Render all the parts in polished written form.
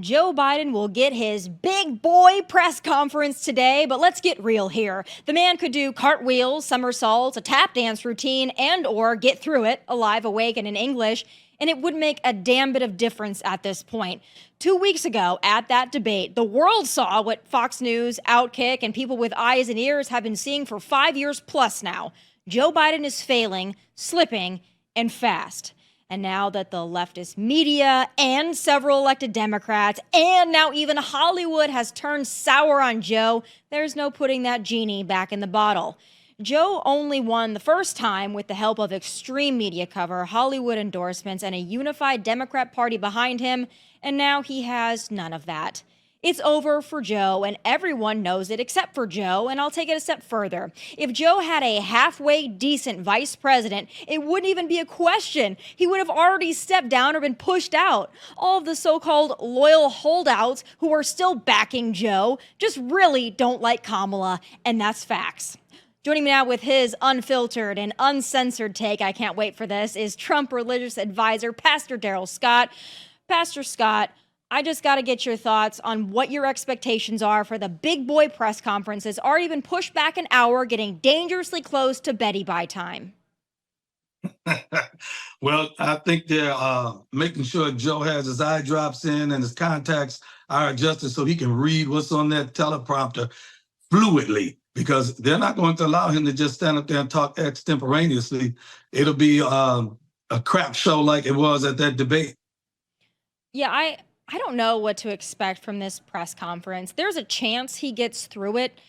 Joe Biden will get his big boy press conference today, but let's get real here. The man could do cartwheels, somersaults, a tap dance routine, and or get through it, alive, awake, and in English, and it would make a damn bit of difference at this point. 2 weeks ago, at that debate, the world saw what Fox News, Outkick, and people with eyes and ears have been seeing for 5 years plus now. Joe Biden is failing, slipping, and fast. And now that the leftist media and several elected Democrats and now even Hollywood has turned sour on Joe, there's no putting that genie back in the bottle. Joe only won the first time with the help of extreme media cover, Hollywood endorsements, and a unified Democrat Party behind him, and now he has none of that. It's over for Joe, and everyone knows it except for Joe, and I'll take it a step further. If Joe had a halfway decent vice president, it wouldn't even be a question. He would have already stepped down or been pushed out. All of the so-called loyal holdouts who are still backing Joe just really don't like Kamala, and that's facts. Joining me now with his unfiltered and uncensored take, I can't wait for this, is Trump religious advisor, Pastor Darrell Scott. Pastor Scott, I just got to get your thoughts on what your expectations are for the big boy press conference that's already been pushed back an hour, getting dangerously close to Betty Bye time. Well, I think they're making sure Joe has his eye drops in and his contacts are adjusted so he can read what's on that teleprompter fluidly, because they're not going to allow him to just stand up there and talk extemporaneously. It'll be a crap show like it was at that debate. Yeah, I don't know what to expect from this press conference. There's a chance he gets through it.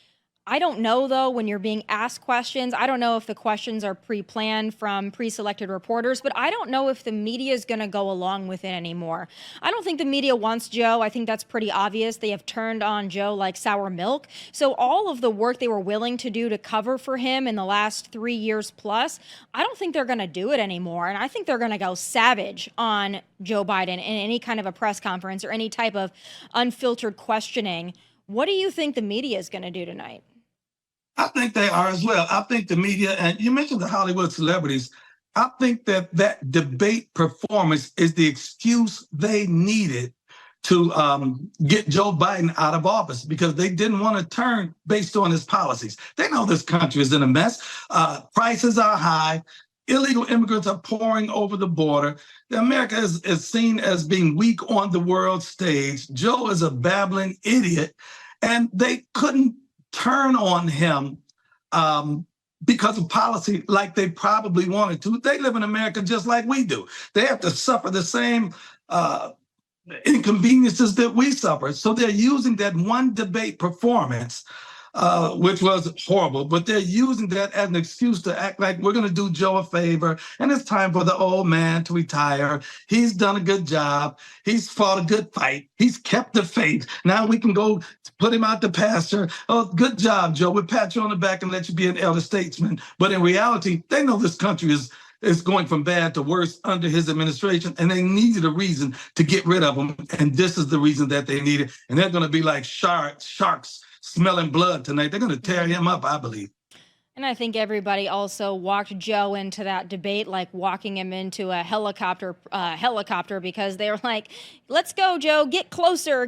I don't know, though, when you're being asked questions. I don't know if the questions are pre-planned from pre-selected reporters, but I don't know if the media is going to go along with it anymore. I don't think the media wants Joe. I think that's pretty obvious. They have turned on Joe like sour milk. So all of the work they were willing to do to cover for him in the last 3 years plus, I don't think they're going to do it anymore. And I think they're going to go savage on Joe Biden in any kind of a press conference or any type of unfiltered questioning. What do you think the media is going to do tonight? I think they are as well. I think the media, and you mentioned the Hollywood celebrities, I think that that debate performance is the excuse they needed to get Joe Biden out of office, because they didn't want to turn based on his policies. They know this country is in a mess. Prices are high. Illegal immigrants are pouring over the border. America is seen as being weak on the world stage. Joe is a babbling idiot, and they couldn't turn on him because of policy like they probably wanted to. They live in America just like we do. They have to suffer the same inconveniences that we suffer. So they're using that one debate performance, which was horrible, but they're using that as an excuse to act like we're going to do Joe a favor, and it's time for the old man to retire. He's done a good job. He's fought a good fight. He's kept the faith. Now we can go put him out to pasture. Oh, good job, Joe. We'll pat you on the back and let you be an elder statesman. But in reality, they know this country is going from bad to worse under his administration, and they needed a reason to get rid of him. And this is the reason that they need it. And they're going to be like sharks smelling blood tonight. They're going to tear him up, I believe. And I think everybody also walked Joe into that debate like walking him into a helicopter, because they were like, let's go, Joe, get closer.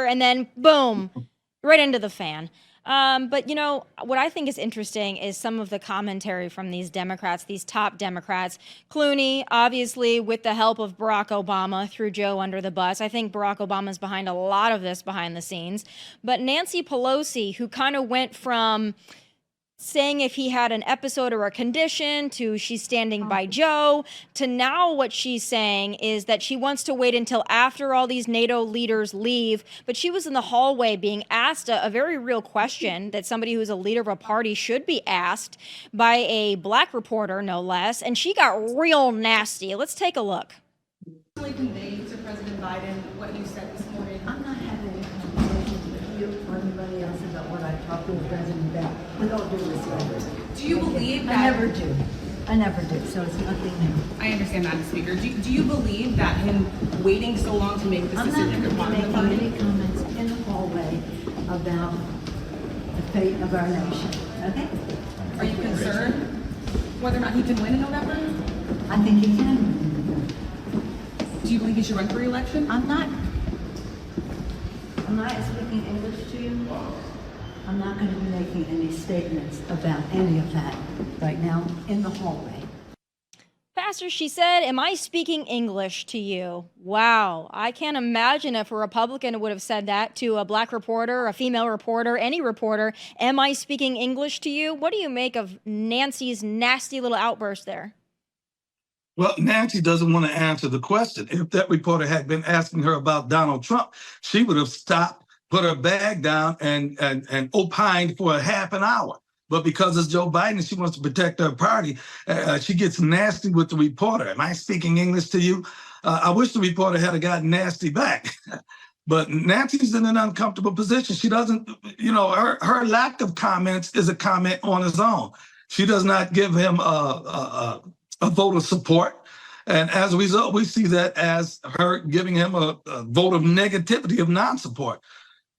And then boom, right into the fan. But, you know, what I think is interesting is some of the commentary from these Democrats, these top Democrats. Clooney, obviously, with the help of Barack Obama, threw Joe under the bus. I think Barack Obama's behind a lot of this behind the scenes. But Nancy Pelosi, who kind of went from saying if he had an episode or a condition to she's standing by Joe, to now what she's saying is that she wants to wait until after all these NATO leaders leave. But she was in the hallway being asked a very real question that somebody who's a leader of a party should be asked by a black reporter, no less. And she got real nasty. Let's take a look. Convey to President Biden what you said this morning. I'm not having any conversations with you or anybody else about what I talked to the president about. With all due respect. Do you believe that? I never do. So it's nothing new. I understand, Madam Speaker. Do you believe that him waiting so long to make this decision could harm the I'm not party? making any comments in the hallway about the fate of our nation. Okay? Are you concerned whether or not he can win in November? I think he can. Do you believe he should run for re-election? I'm not Am I speaking English to you? I'm not going to be making any statements about any of that right now in the hallway. Pastor, she said, am I speaking English to you? Wow. I can't imagine if a Republican would have said that to a black reporter, a female reporter, any reporter. Am I speaking English to you? What do you make of Nancy's nasty little outburst there? Well, Nancy doesn't want to answer the question. If that reporter had been asking her about Donald Trump, she would have stopped, put her bag down, and opined for a half an hour. But because it's Joe Biden, she wants to protect her party. She gets nasty with the reporter. Am I speaking English to you? I wish the reporter had gotten nasty back. But Nancy's in an uncomfortable position. She doesn't, her lack of comments is a comment on his own. She does not give him a vote of support. And as a result, we see that as her giving him a vote of negativity, of non-support.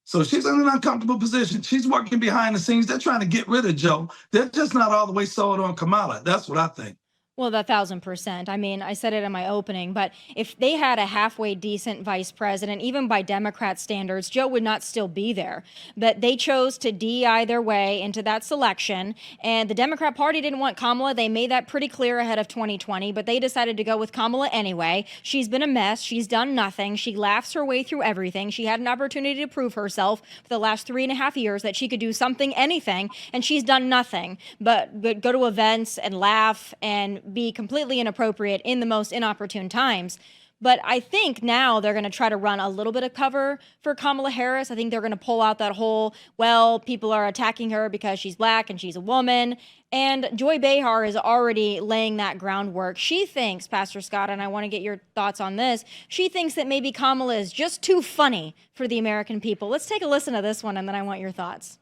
So she's in an uncomfortable position. She's working behind the scenes. They're trying to get rid of Joe. They're just not all the way sold on Kamala. That's what I think. Well, 1,000%. I mean, I said it in my opening, but if they had a halfway decent vice president, even by Democrat standards, Joe would not still be there. But they chose to DEI their way into that selection, and the Democrat Party didn't want Kamala. They made that pretty clear ahead of 2020, but they decided to go with Kamala anyway. She's been a mess. She's done nothing. She laughs her way through everything. She had an opportunity to prove herself for the last 3.5 years that she could do something, anything, and she's done nothing but go to events and laugh and be completely inappropriate in the most inopportune times. But I think now they're going to try to run a little bit of cover for Kamala Harris. I think they're going to pull out that whole, well, people are attacking her because she's black and she's a woman. And Joy Behar is already laying that groundwork. She thinks, Pastor Scott, and I want to get your thoughts on this, she thinks that maybe Kamala is just too funny for the American people. Let's take a listen to this one, and then I want your thoughts.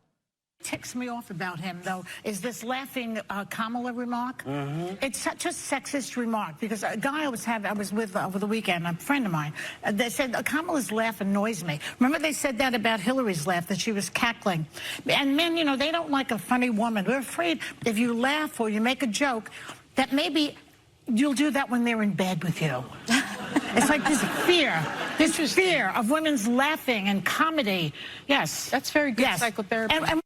Ticks me off about him, though, is this laughing Kamala remark. It's such a sexist remark, because a guy I was with over the weekend, a friend of mine, they said Kamala's laugh annoys me. Remember they said that about Hillary's laugh, that she was cackling. And men, they don't like a funny woman. They're afraid if you laugh or you make a joke that maybe you'll do that when they're in bed with you. It's like this fear of women's laughing and comedy. Yes. That's very good psychotherapy. And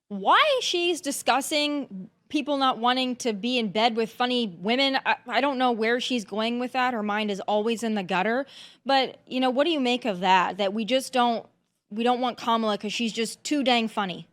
why she's discussing people not wanting to be in bed with funny women, I don't know where she's going with that. Her mind is always in the gutter. But, what do you make of that? That we don't want Kamala because she's just too dang funny.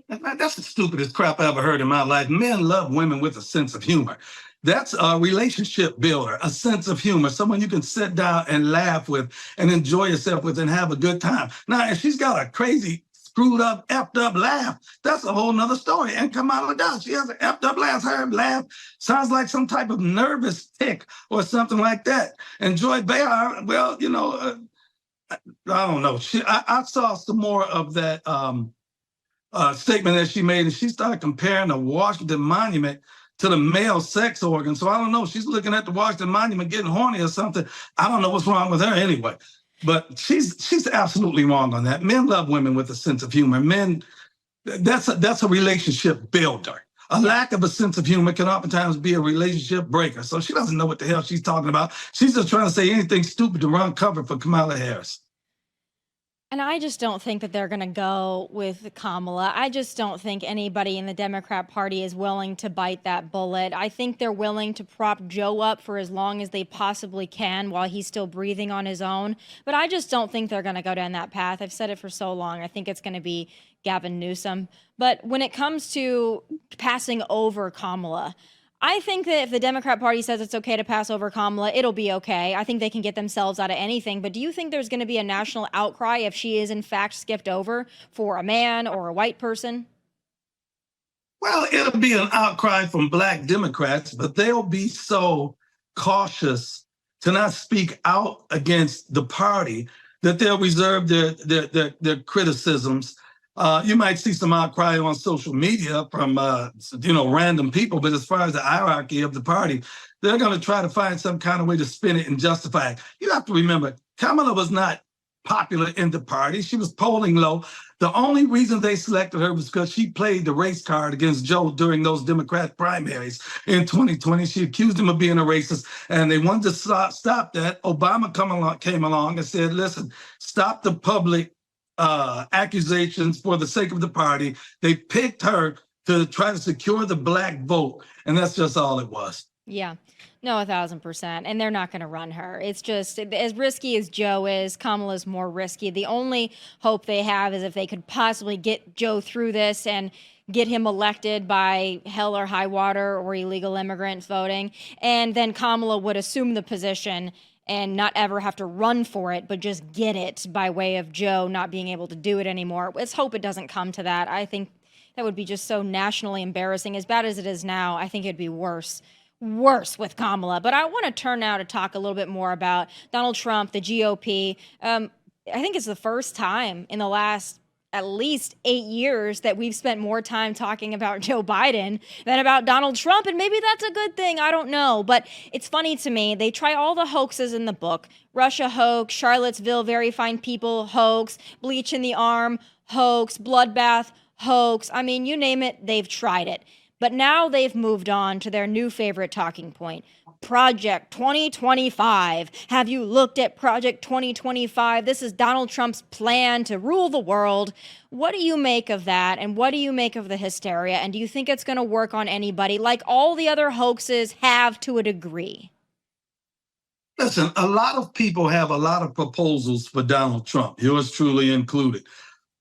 That's the stupidest crap I ever heard in my life. Men love women with a sense of humor. That's a relationship builder, a sense of humor, someone you can sit down and laugh with and enjoy yourself with and have a good time. Now, if she's got a crazy, screwed up, effed up laugh, that's a whole nother story. And Kamala does. She has an effed up laugh. Her laugh sounds like some type of nervous tick or something like that. And Joy Behar, well, I don't know. I saw some more of that statement that she made, and she started comparing the Washington Monument to the male sex organ. So I don't know. She's looking at the Washington Monument getting horny or something. I don't know what's wrong with her anyway. But she's absolutely wrong on that. Men love women with a sense of humor. Men, that's a relationship builder. A lack of a sense of humor can oftentimes be a relationship breaker. So she doesn't know what the hell she's talking about. She's just trying to say anything stupid to run cover for Kamala Harris. And I just don't think that they're going to go with Kamala. I just don't think anybody in the Democrat Party is willing to bite that bullet. I think they're willing to prop Joe up for as long as they possibly can while he's still breathing on his own. But I just don't think they're going to go down that path. I've said it for so long. I think it's going to be Gavin Newsom. But when it comes to passing over Kamala, I think that if the Democrat Party says it's okay to pass over Kamala, it'll be okay. I think they can get themselves out of anything. But do you think there's going to be a national outcry if she is in fact skipped over for a man or a white person? Well, it'll be an outcry from Black Democrats, but they'll be so cautious to not speak out against the party that they'll reserve their criticisms. You might see some outcry on social media from, random people, but as far as the hierarchy of the party, they're going to try to find some kind of way to spin it and justify it. You have to remember, Kamala was not popular in the party. She was polling low. The only reason they selected her was because she played the race card against Joe during those Democrat primaries in 2020. She accused him of being a racist, and they wanted to stop that. Obama came along and said, listen, stop the public accusations for the sake of the party. They picked her to try to secure the black vote, and that's just all it was. Yeah. No, 1,000%. And they're not going to run her. It's just as risky as Joe is, Kamala's more risky. The only hope they have is if they could possibly get Joe through this and get him elected by hell or high water or illegal immigrants voting. And then Kamala would assume the position and not ever have to run for it, but just get it by way of Joe not being able to do it anymore. Let's hope it doesn't come to that. I think that would be just so nationally embarrassing. As bad as it is now, I think it'd be worse with Kamala. But I want to turn now to talk a little bit more about Donald Trump, the GOP. I think it's the first time in the last at least 8 years that we've spent more time talking about Joe Biden than about Donald Trump. And maybe that's a good thing. I don't know. But it's funny to me. They try all the hoaxes in the book. Russia hoax, Charlottesville, very fine people hoax, bleach in the arm hoax, bloodbath hoax. I mean, you name it, they've tried it. But now they've moved on to their new favorite talking point, Project 2025. Have you looked at Project 2025? This is Donald Trump's plan to rule the world. What do you make of that? And what do you make of the hysteria? And do you think it's going to work on anybody like all the other hoaxes have to a degree? Listen, a lot of people have a lot of proposals for Donald Trump, yours truly included.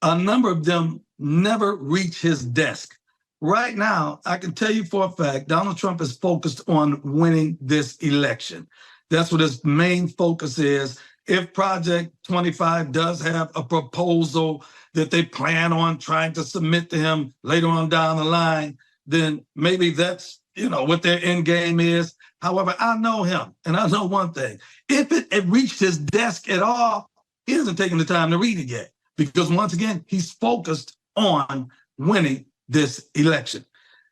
A number of them never reach his desk. Right now, I can tell you for a fact, Donald Trump is focused on winning this election. That's what his main focus is. If Project 25 does have a proposal that they plan on trying to submit to him later on down the line, then maybe that's, what their end game is. However, I know him, and I know one thing. If it reached his desk at all, he hasn't taken the time to read it yet. Because once again, he's focused on winning this election.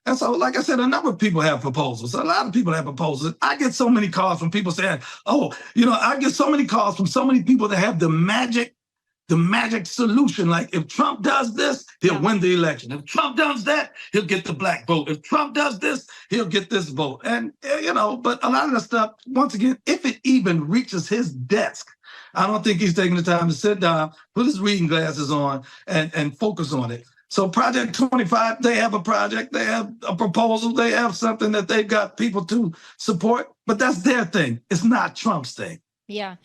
And so, like I said, a number of people have proposals. A lot of people have proposals. I get so many calls from people saying, I get so many calls from so many people that have the magic solution. Like, if Trump does this, he'll win the election. If Trump does that, he'll get the black vote. If Trump does this, he'll get this vote. And, but a lot of the stuff, once again, if it even reaches his desk, I don't think he's taking the time to sit down, put his reading glasses on, and focus on it. So Project 25, they have a project, they have a proposal, they have something that they've got people to support, but that's their thing. It's not Trump's thing. Yeah.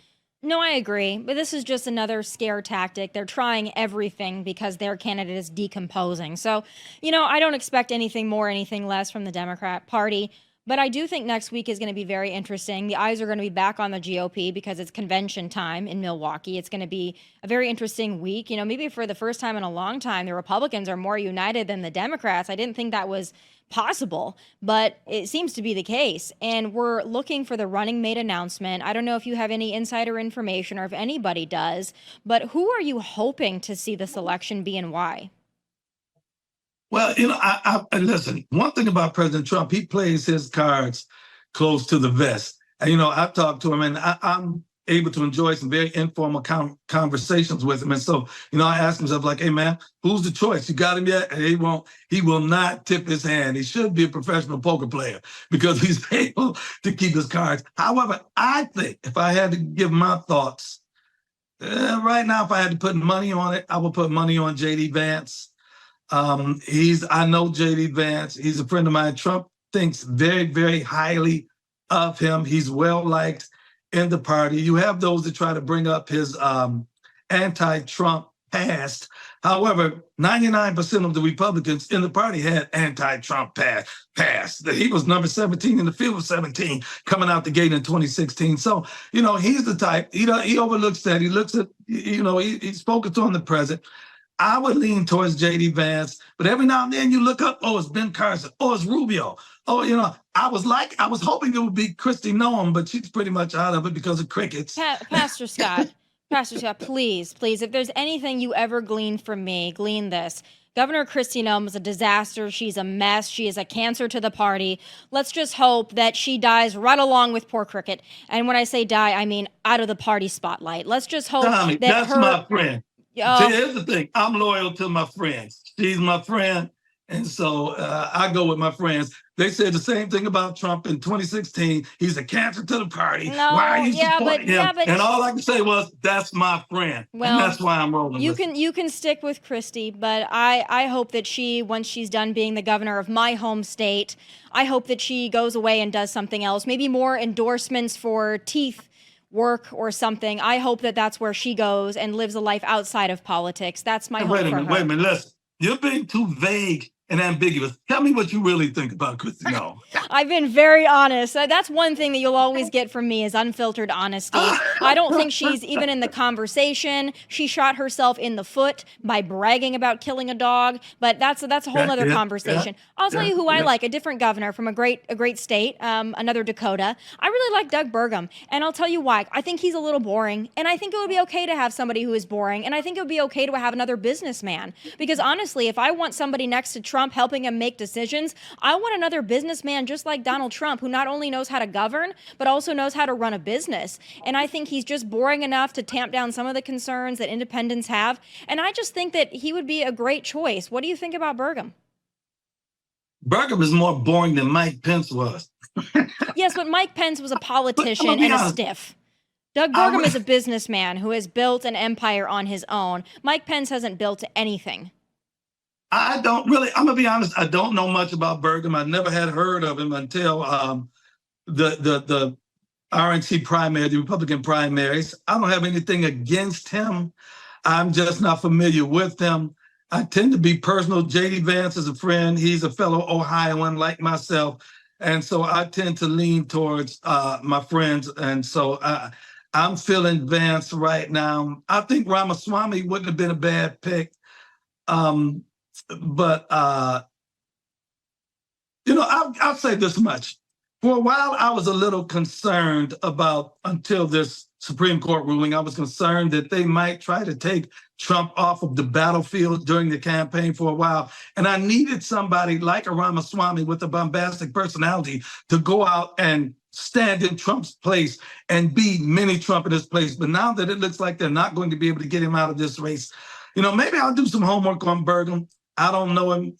No, I agree. But this is just another scare tactic. They're trying everything because their candidate is decomposing. So, I don't expect anything more, anything less from the Democrat Party. But I do think next week is going to be very interesting. The eyes are going to be back on the GOP because it's convention time in Milwaukee. It's going to be a very interesting week. Maybe for the first time in a long time, the Republicans are more united than the Democrats. I didn't think that was possible, but it seems to be the case. And we're looking for the running mate announcement. I don't know if you have any insider information or if anybody does, but who are you hoping to see this election be and why? Well, I listen, one thing about President Trump, he plays his cards close to the vest. And, I've talked to him, and I'm able to enjoy some very informal conversations with him. And so, I asked himself, like, hey, man, who's the choice? You got him yet? And he will not tip his hand. He should be a professional poker player because he's able to keep his cards. However, I think if I had to give my thoughts, right now, if I had to put money on it, I would put money on J.D. Vance. I know J.D. Vance. He's a friend of mine. Trump thinks very, very highly of him. He's well liked in the party. You have those that try to bring up his anti-Trump past. However, 99% of the Republicans in the party had anti-Trump past. He was number 17 in the field of 17 coming out the gate in 2016. So, he's the type, he overlooks that. He looks at, he's focused on the present. I would lean towards J.D. Vance, but every now and then you look up, it's Ben Carson, it's Rubio. I was hoping it would be Kristi Noem, but she's pretty much out of it because of crickets. Pastor Scott, please, if there's anything you ever glean from me, glean this. Governor Kristi Noem is a disaster. She's a mess. She is a cancer to the party. Let's just hope that she dies right along with poor Cricket. And when I say die, I mean out of the party spotlight. Let's just hope Tommy, that that's my friend. See, Oh, here's the thing. I'm loyal to my friends. She's my friend. And so I go with my friends. They said the same thing about Trump in 2016. He's a cancer to the party. no, Why are you supporting him? but And all I can say was, that's my friend. Well, and that's why I'm rolling you with can you can stick with Kristi, but I hope that she, once she's done being the governor of my home state, I hope that she goes away and does something else, maybe more endorsements for teeth work or something. I hope that that's where she goes and lives a life outside of politics. That's my hope Wait a for minute, her. wait a minute. Listen, you're being too vague and ambiguous. Tell me what you really think about Kristi Noem. I've been very honest. That's one thing that you'll always get from me is unfiltered honesty. I don't think she's even in the conversation. She shot herself in the foot by bragging about killing a dog, but that's a whole other conversation. I'll tell you who I like, a different governor from a great state, another Dakota. I really like Doug Burgum, and I'll tell you why. I think he's a little boring, and I think it would be okay to have somebody who is boring, and I think it would be okay to have another businessman, because honestly, if I want somebody next to Trump helping him make decisions, I want another businessman just like Donald Trump, who not only knows how to govern, but also knows how to run a business. And I think he's just boring enough to tamp down some of the concerns that independents have. And I just think that he would be a great choice. What do you think about Burgum? Burgum is more boring than Mike Pence was. Yes, but Mike Pence was a politician But and a honest. stiff. Doug Burgum is a businessman who has built an empire on his own. Mike Pence hasn't built anything. I'm gonna be honest, I don't know much about Burgum. I never had heard of him until the RNC primary, the Republican primaries. I don't have anything against him. I'm just not familiar with him. I tend to be personal. J.D. Vance is a friend. He's a fellow Ohioan like myself. And so I tend to lean towards my friends. And so I'm feeling Vance right now. I think Ramaswamy wouldn't have been a bad pick. But I'll say this much. For a while, I was a little concerned about, until this Supreme Court ruling, I was concerned that they might try to take Trump off of the battlefield during the campaign for a while. And I needed somebody like a Ramaswamy with a bombastic personality to go out and stand in Trump's place and be mini Trump in his place. But now that it looks like they're not going to be able to get him out of this race, maybe I'll do some homework on Burgum. I don't know him,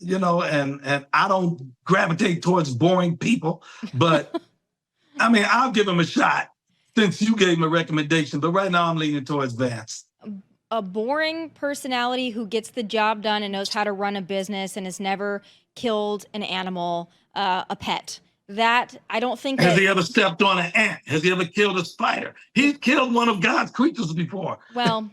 and I don't gravitate towards boring people, but I'll give him a shot since you gave him a recommendation. But right now I'm leaning towards Vance. A boring personality who gets the job done and knows how to run a business and has never killed an animal, a pet. That I don't think. Has he ever stepped on an ant? Has he ever killed a spider? He's killed one of God's creatures before. Well,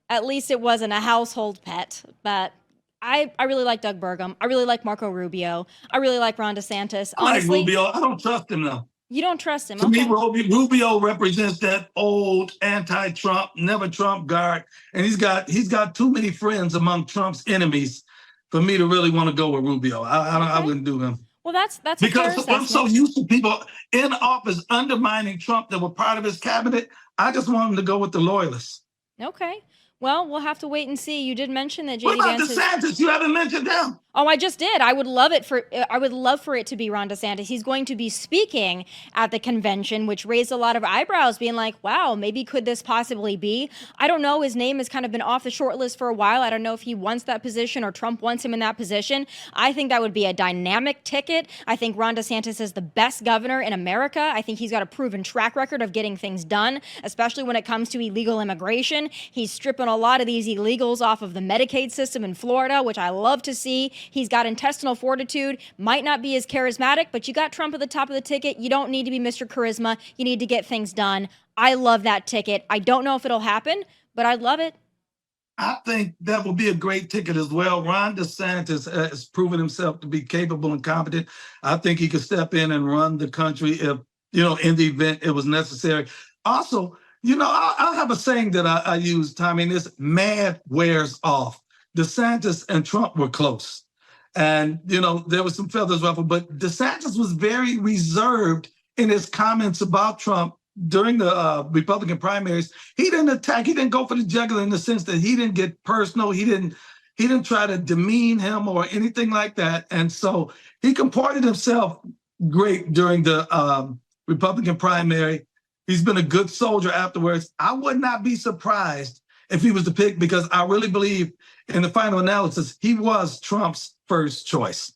at least it wasn't a household pet. But I really like Doug Burgum. I really like Marco Rubio. I really like Ron DeSantis. Honestly, I like Rubio. I don't trust him though. You don't trust him. To me, Rubio represents that old anti-Trump, never Trump guard, and he's got too many friends among Trump's enemies for me to really want to go with Rubio. I wouldn't do him. Well, that's because I'm so used to people in office undermining Trump that were part of his cabinet. I just want him to go with the loyalists. Okay. Well, we'll have to wait and see. You did mention that What J.D. about Vance DeSantis? You haven't mentioned them. Oh, I just did. I would love for it to be Ron DeSantis. He's going to be speaking at the convention, which raised a lot of eyebrows, being like, wow, maybe could this possibly be? I don't know. His name has kind of been off the short list for a while. I don't know if he wants that position or Trump wants him in that position. I think that would be a dynamic ticket. I think Ron DeSantis is the best governor in America. I think he's got a proven track record of getting things done, especially when it comes to illegal immigration. He's stripping a lot of these illegals off of the Medicaid system in Florida, which I love to see. He's got intestinal fortitude, might not be as charismatic, but you got Trump at the top of the ticket. You don't need to be Mr. Charisma. You need to get things done. I love that ticket. I don't know if it'll happen, but I'd love it. I think that will be a great ticket as well. Ron DeSantis has proven himself to be capable and competent. I think he could step in and run the country if, in the event it was necessary. Also, I have a saying that I use, Tommy, and this: mad wears off. DeSantis and Trump were close. And, there was some feathers ruffled, but DeSantis was very reserved in his comments about Trump during the Republican primaries. He didn't attack. He didn't go for the jugular in the sense that he didn't get personal. He didn't He didn't try to demean him or anything like that. And so he comported himself great during the Republican primary. He's been a good soldier afterwards. I would not be surprised if he was the pick, because I really believe in the final analysis, he was Trump's first choice.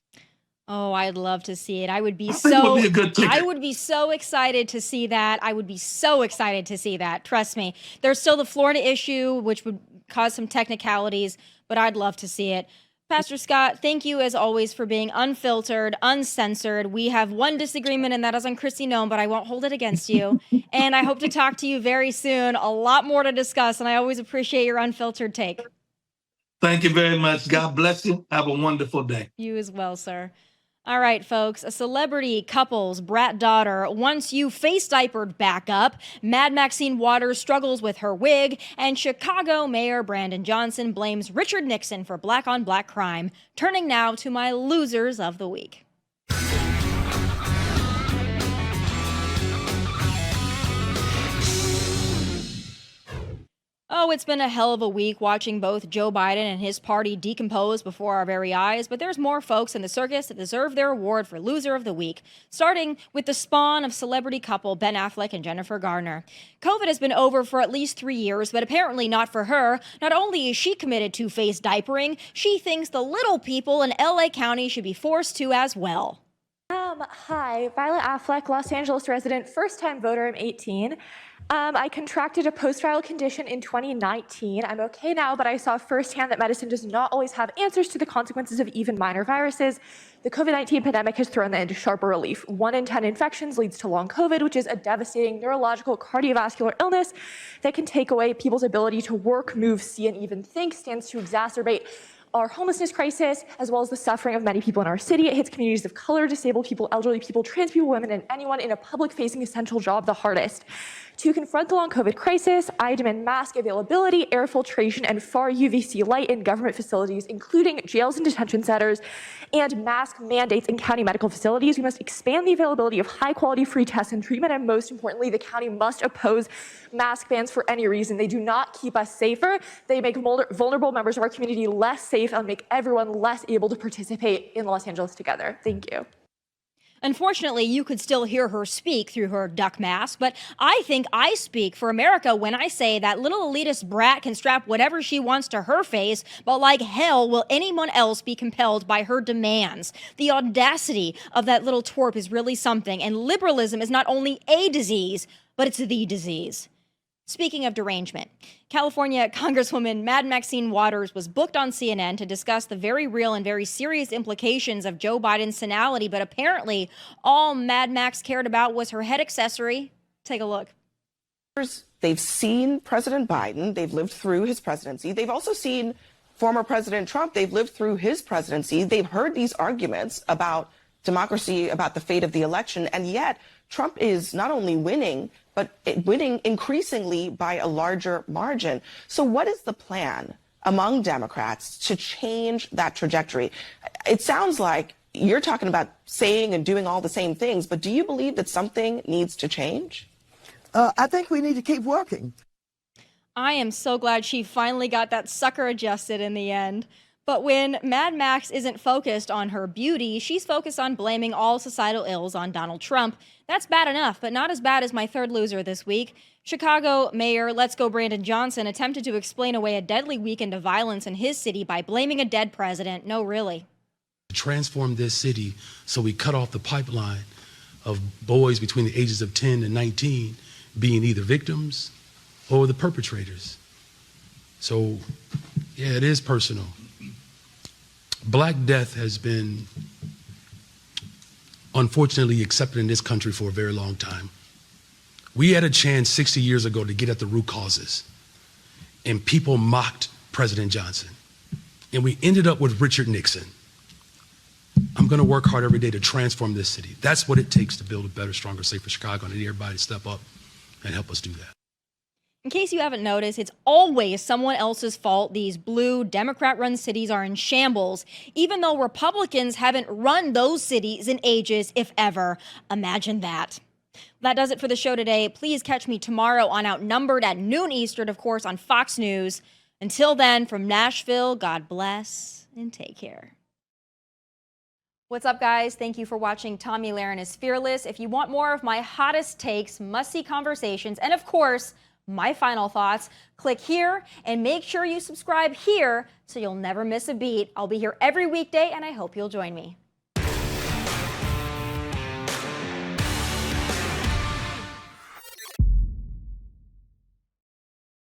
Oh, I'd love to see it. I would be I think it would be a good ticket. I would be so excited to see that. I would be so excited to see that. Trust me. There's still the Florida issue, which would cause some technicalities, but I'd love to see it. Pastor Scott, thank you as always for being unfiltered, uncensored. We have one disagreement, and that is on Kristi Noem, but I won't hold it against you. And I hope to talk to you very soon. A lot more to discuss, and I always appreciate your unfiltered take. Thank you very much. God bless you. Have a wonderful day. You as well, sir. All right, folks, a celebrity couple's brat daughter wants you face diapered back up. Mad Maxine Waters struggles with her wig, and Chicago Mayor Brandon Johnson blames Richard Nixon for black on black crime. Turning now to my losers of the week. Oh, it's been a hell of a week watching both Joe Biden and his party decompose before our very eyes, but there's more folks in the circus that deserve their award for Loser of the Week, starting with the spawn of celebrity couple Ben Affleck and Jennifer Garner. COVID has been over for at least 3 years, but apparently not for her. Not only is she committed to face diapering, she thinks the little people in LA County should be forced to as well. Hi, Violet Affleck, Los Angeles resident, first-time voter, I'm 18. I contracted a post-trial condition in 2019. I'm okay now, but I saw firsthand that medicine does not always have answers to the consequences of even minor viruses. The COVID-19 pandemic has thrown that into sharper relief. 1 in 10 infections leads to long COVID, which is a devastating neurological cardiovascular illness that can take away people's ability to work, move, see, and even think, stands to exacerbate our homelessness crisis, as well as the suffering of many people in our city. It hits communities of color, disabled people, elderly people, trans people, women, and anyone in a public-facing essential job the hardest. To confront the long COVID crisis, I demand mask availability, air filtration, and far UVC light in government facilities, including jails and detention centers, and mask mandates in county medical facilities. We must expand the availability of high-quality free tests and treatment, and most importantly, the county must oppose mask bans for any reason. They do not keep us safer. They make vulnerable members of our community less safe and make everyone less able to participate in Los Angeles together. Thank you. Unfortunately, you could still hear her speak through her duck mask, but I think I speak for America when I say that little elitist brat can strap whatever she wants to her face, but like hell will anyone else be compelled by her demands. The audacity of that little twerp is really something, and liberalism is not only a disease, but it's the disease. Speaking of derangement, California Congresswoman Mad Maxine Waters was booked on CNN to discuss the very real and very serious implications of Joe Biden's senility, but apparently all Mad Max cared about was her head accessory. Take a look. They've seen President Biden. They've lived through his presidency. They've also seen former President Trump. They've lived through his presidency. They've heard these arguments about democracy, about the fate of the election, and yet Trump is not only winning, but winning increasingly by a larger margin. So what is the plan among Democrats to change that trajectory? It sounds like you're talking about saying and doing all the same things, but do you believe that something needs to change? I think we need to keep working. I am so glad she finally got that sucker adjusted in the end. But when Mad Max isn't focused on her beauty, she's focused on blaming all societal ills on Donald Trump. That's bad enough, but not as bad as my third loser this week. Chicago Mayor Let's Go Brandon Johnson attempted to explain away a deadly weekend of violence in his city by blaming a dead president. No, really. Transform this city so we cut off the pipeline of boys between the ages of 10 and 19 being either victims or the perpetrators. So, yeah, it is personal. Black death has been unfortunately accepted in this country for a very long time. We had a chance 60 years ago to get at the root causes, and people mocked President Johnson. And we ended up with Richard Nixon. I'm gonna work hard every day to transform this city. That's what it takes to build a better, stronger, safer Chicago, and I need everybody to step up and help us do that. In case you haven't noticed, it's always someone else's fault these blue Democrat-run cities are in shambles, even though Republicans haven't run those cities in ages, if ever. Imagine that. That does it for the show today. Please catch me tomorrow on Outnumbered at noon Eastern, of course, on Fox News. Until then, from Nashville, God bless and take care. What's up, guys? Thank you for watching Tomi Lahren is Fearless. If you want more of my hottest takes, must-see conversations, and of course, my final thoughts, click here and make sure you subscribe here so you'll never miss a beat. I'll be here every weekday, and I hope you'll join me.